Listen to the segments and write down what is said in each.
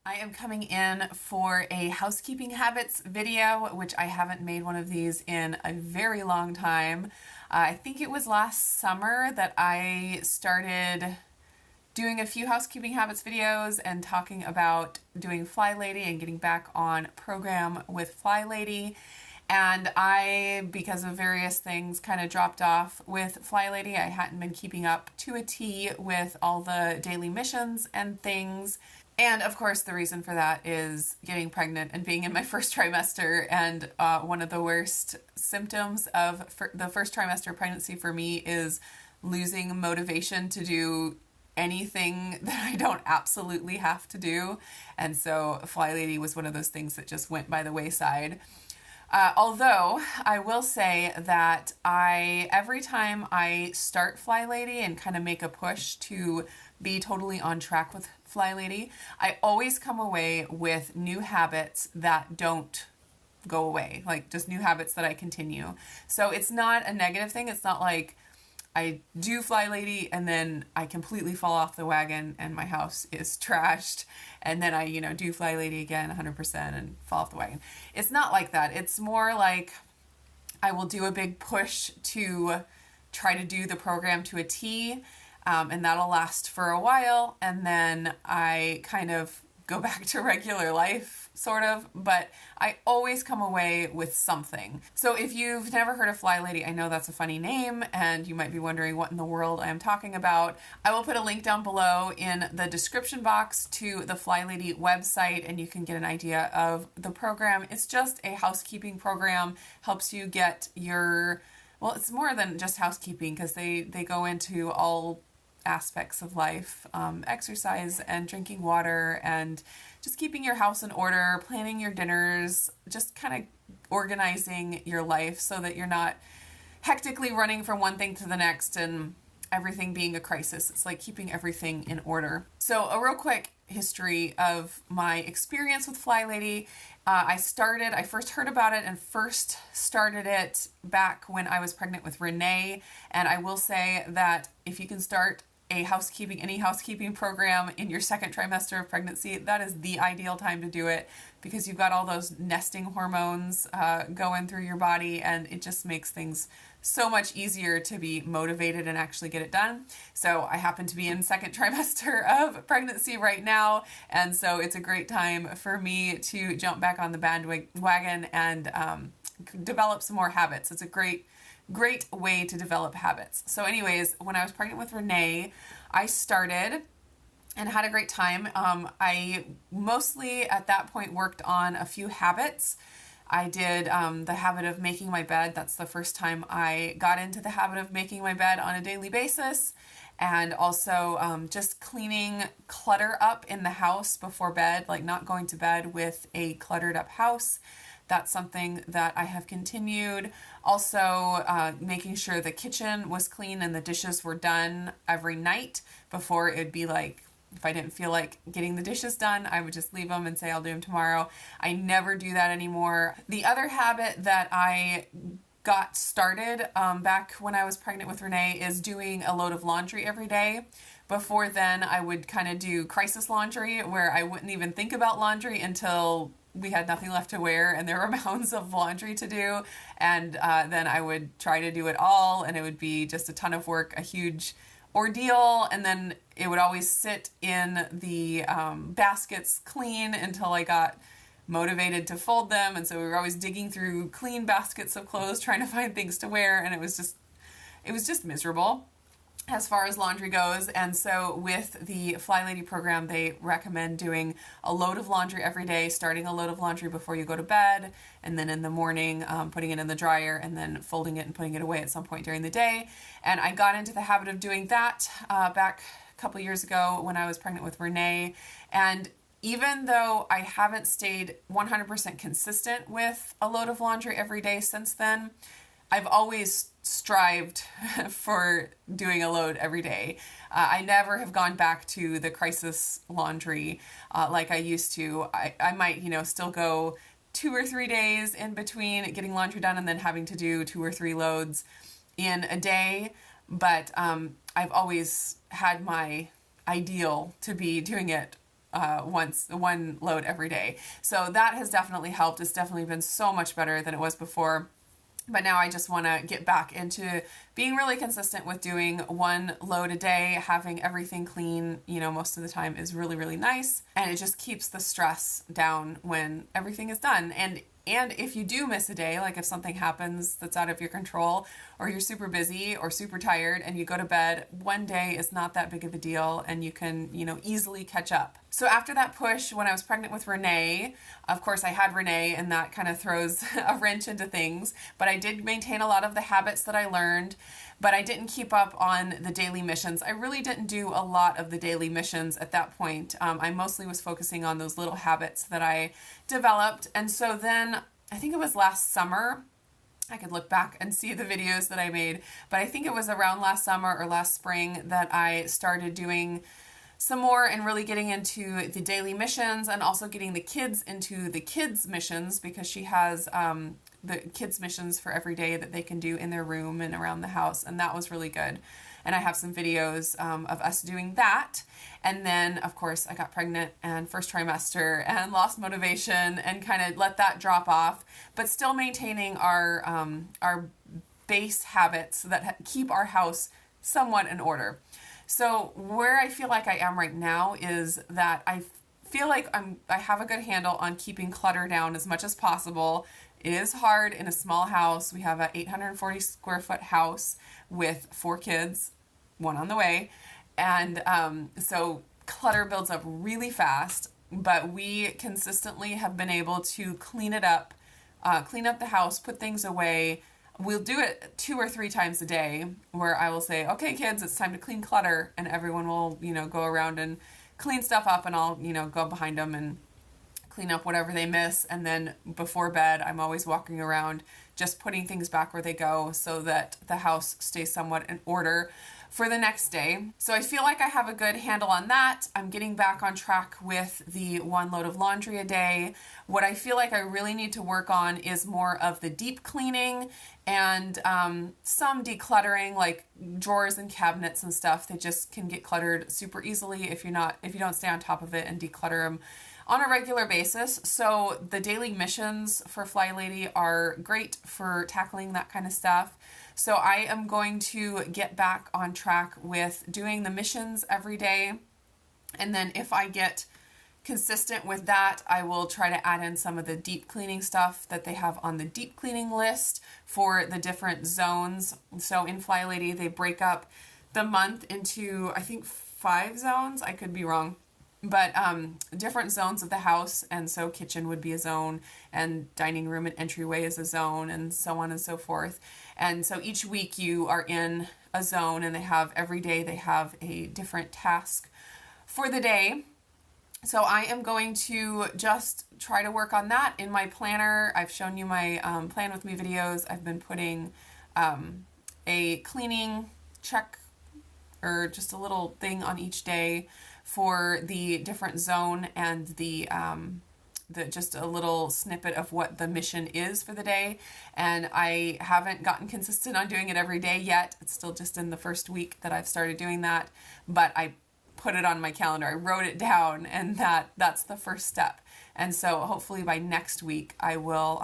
I am coming in for a housekeeping habits video, which I haven't made one of these in a very long time. I think it was last summer that I started doing a few housekeeping habits videos and talking about doing Flylady and getting back on program with Flylady. And I, because of various things, kind of dropped off with Flylady. I hadn't been keeping up to a T with all the daily missions and things. And of course, the reason for that is getting pregnant and being in my first trimester. And one of the worst symptoms of the first trimester pregnancy for me is losing motivation to do anything that I don't absolutely have to do. And so Flylady was one of those things that just went by the wayside. Although I will say that every time I start Flylady and kind of make a push to be totally on track with Flylady, I always come away with new habits that don't go away, like just new habits that I continue. So it's not a negative thing. It's not like I do Flylady and then I completely fall off the wagon and my house is trashed, and then I, do Flylady again 100% and fall off the wagon. It's not like that. It's more like I will do a big push to try to do the program to a T, and that'll last for a while, and then I kind of go back to regular life, sort of, but I always come away with something. So if you've never heard of Flylady, I know that's a funny name, and you might be wondering what in the world I am talking about. I will put a link down below in the description box to the Flylady website, and you can get an idea of the program. It's just a housekeeping program, helps you get well, it's more than just housekeeping, because they go into all aspects of life, exercise and drinking water and just keeping your house in order, planning your dinners, just kind of organizing your life so that you're not hectically running from one thing to the next and everything being a crisis. It's like keeping everything in order. So a real quick history of my experience with Flylady. I first heard about it and first started it back when I was pregnant with Renee. And I will say that if you can start any housekeeping program in your second trimester of pregnancy, that is the ideal time to do it, because you've got all those nesting hormones going through your body, and it just makes things so much easier to be motivated and actually get it done. So I happen to be in second trimester of pregnancy right now, and so it's a great time for me to jump back on the bandwagon and develop some more habits. It's a great way to develop habits. So anyways, when I was pregnant with Renee, I started and had a great time. I mostly at that point worked on a few habits. I did the habit of making my bed. That's the first time I got into the habit of making my bed on a daily basis. And also just cleaning clutter up in the house before bed, like not going to bed with a cluttered up house. That's something that I have continued. Also, making sure the kitchen was clean and the dishes were done every night before it'd be like, if I didn't feel like getting the dishes done, I would just leave them and say I'll do them tomorrow. I never do that anymore. The other habit that I got started back when I was pregnant with Renee is doing a load of laundry every day. Before then, I would kind of do crisis laundry, where I wouldn't even think about laundry until we had nothing left to wear and there were mounds of laundry to do, and then I would try to do it all, and it would be just a ton of work, a huge ordeal, and then it would always sit in the baskets clean until I got motivated to fold them, and so we were always digging through clean baskets of clothes trying to find things to wear, and it was just miserable as far as laundry goes. And so with the Flylady program, they recommend doing a load of laundry every day, starting a load of laundry before you go to bed, and then in the morning putting it in the dryer and then folding it and putting it away at some point during the day. And I got into the habit of doing that back a couple years ago when I was pregnant with Renee. And even though I haven't stayed 100% consistent with a load of laundry every day since then, I've always strived for doing a load every day. I never have gone back to the crisis laundry like I used to. I might, still go 2 or 3 days in between getting laundry done and then having to do 2 or 3 loads in a day. But I've always had my ideal to be doing it one load every day. So that has definitely helped. It's definitely been so much better than it was before. But now I just want to get back into being really consistent with doing one load a day. Having everything clean, most of the time is really, really nice. And it just keeps the stress down when everything is done. And if you do miss a day, like if something happens that's out of your control, or you're super busy or super tired and you go to bed, one day is not that big of a deal, and you can, easily catch up. So after that push, when I was pregnant with Renee, of course I had Renee, and that kind of throws a wrench into things, but I did maintain a lot of the habits that I learned, but I didn't keep up on the daily missions. I really didn't do a lot of the daily missions at that point. I mostly was focusing on those little habits that I developed. And so then I think it was last summer, I could look back and see the videos that I made, but I think it was around last summer or last spring that I started doing some more and really getting into the daily missions, and also getting the kids into the kids missions, because she has the kids missions for every day that they can do in their room and around the house, and that was really good. And I have some videos of us doing that. And then, of course, I got pregnant and first trimester and lost motivation and kind of let that drop off, but still maintaining our base habits that keep our house somewhat in order. So where I feel like I am right now is that I feel like I have a good handle on keeping clutter down as much as possible. It is hard in a small house. We have an 840 square foot house with 4 kids, 1 on the way. And so clutter builds up really fast, but we consistently have been able to clean it up, clean up the house, put things away. We'll do it 2 or 3 times a day, where I will say, okay, kids, it's time to clean clutter. And everyone will, go around and clean stuff up, and I'll, go behind them and clean up whatever they miss. And then before bed, I'm always walking around just putting things back where they go, so that the house stays somewhat in order for the next day. So I feel like I have a good handle on that. I'm getting back on track with the 1 load of laundry a day. What I feel like I really need to work on is more of the deep cleaning and some decluttering, like drawers and cabinets and stuff. They just can get cluttered super easily if you don't stay on top of it and declutter them on a regular basis. So the daily missions for Flylady are great for tackling that kind of stuff. So I am going to get back on track with doing the missions every day. And then if I get consistent with that, I will try to add in some of the deep cleaning stuff that they have on the deep cleaning list for the different zones. So in Flylady, they break up the month into, I think, 5 zones. I could be wrong. But different zones of the house, and so kitchen would be a zone, and dining room and entryway is a zone, and so on and so forth. And so each week you are in a zone, and every day they have a different task for the day. So I am going to just try to work on that in my planner. I've shown you my Plan With Me videos. I've been putting a cleaning check, or just a little thing on each day for the different zone, and the just a little snippet of what the mission is for the day. And I haven't gotten consistent on doing it every day yet. It's still just in the first week that I've started doing that, but I put it on my calendar. I wrote it down, and that's the first step. And so hopefully by next week I will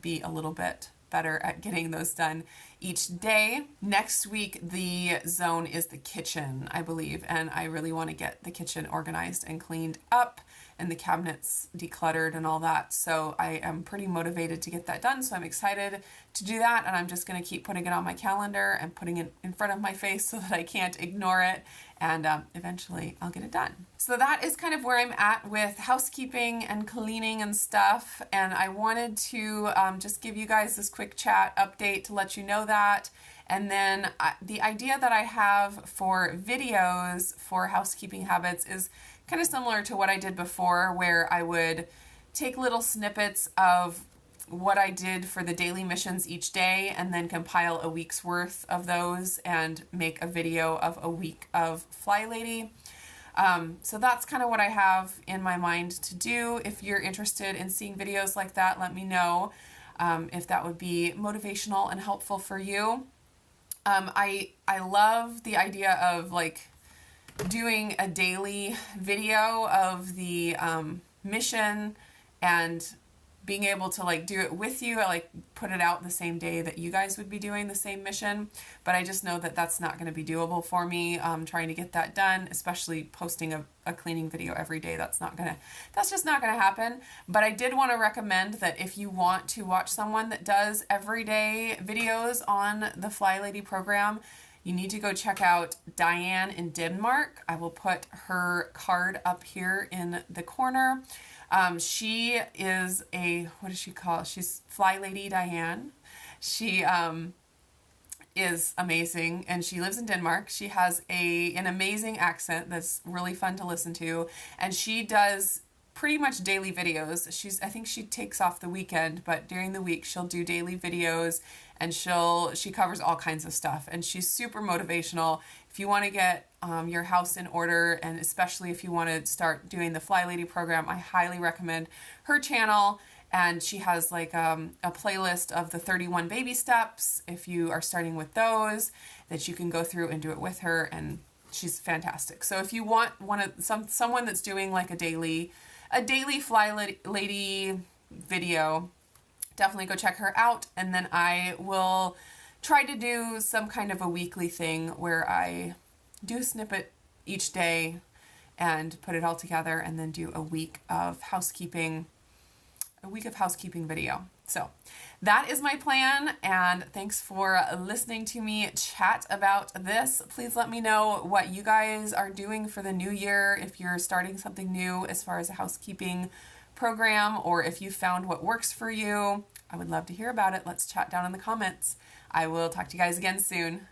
be a little bit better at getting those done each day. Next week, the zone is the kitchen, I believe, and I really want to get the kitchen organized and cleaned up, and the cabinets decluttered and all that. So I am pretty motivated to get that done. So I'm excited to do that, and I'm just going to keep putting it on my calendar and putting it in front of my face so that I can't ignore it, and eventually I'll get it done. So that is kind of where I'm at with housekeeping and cleaning and stuff, and I wanted to just give you guys this quick chat update to let you know that. And then the idea that I have for videos for housekeeping habits is kind of similar to what I did before, where I would take little snippets of what I did for the daily missions each day, and then compile a week's worth of those and make a video of a week of Flylady. So that's kind of what I have in my mind to do. If you're interested in seeing videos like that, let me know if that would be motivational and helpful for you. I love the idea of like doing a daily video of the mission and being able to like do it with you. I like put it out the same day that you guys would be doing the same mission, but I just know that that's not going to be doable for me, trying to get that done, especially posting a cleaning video every day. That's just not gonna happen. But I did want to recommend that if you want to watch someone that does everyday videos on the Flylady program, you need to go check out Diane in Denmark. I will put her card up here in the corner. She is what does she call? She's Flylady Diane. She is amazing, and she lives in Denmark. She has an amazing accent that's really fun to listen to, and she does pretty much daily videos. I think she takes off the weekend, but during the week she'll do daily videos, and she covers all kinds of stuff, and she's super motivational. If you want to get your house in order, and especially if you want to start doing the Flylady program, I highly recommend her channel. And she has like a playlist of the 31 baby steps, if you are starting with those, that you can go through and do it with her, and she's fantastic. So if you want someone that's doing like a daily Flylady video, definitely go check her out. And then I will try to do some kind of a weekly thing where I do a snippet each day and put it all together, and then do a week of housekeeping video. So that is my plan, and thanks for listening to me chat about this. Please let me know what you guys are doing for the new year, if you're starting something new as far as a housekeeping program, or if you found what works for you. I would love to hear about it. Let's chat down in the comments. I will talk to you guys again soon.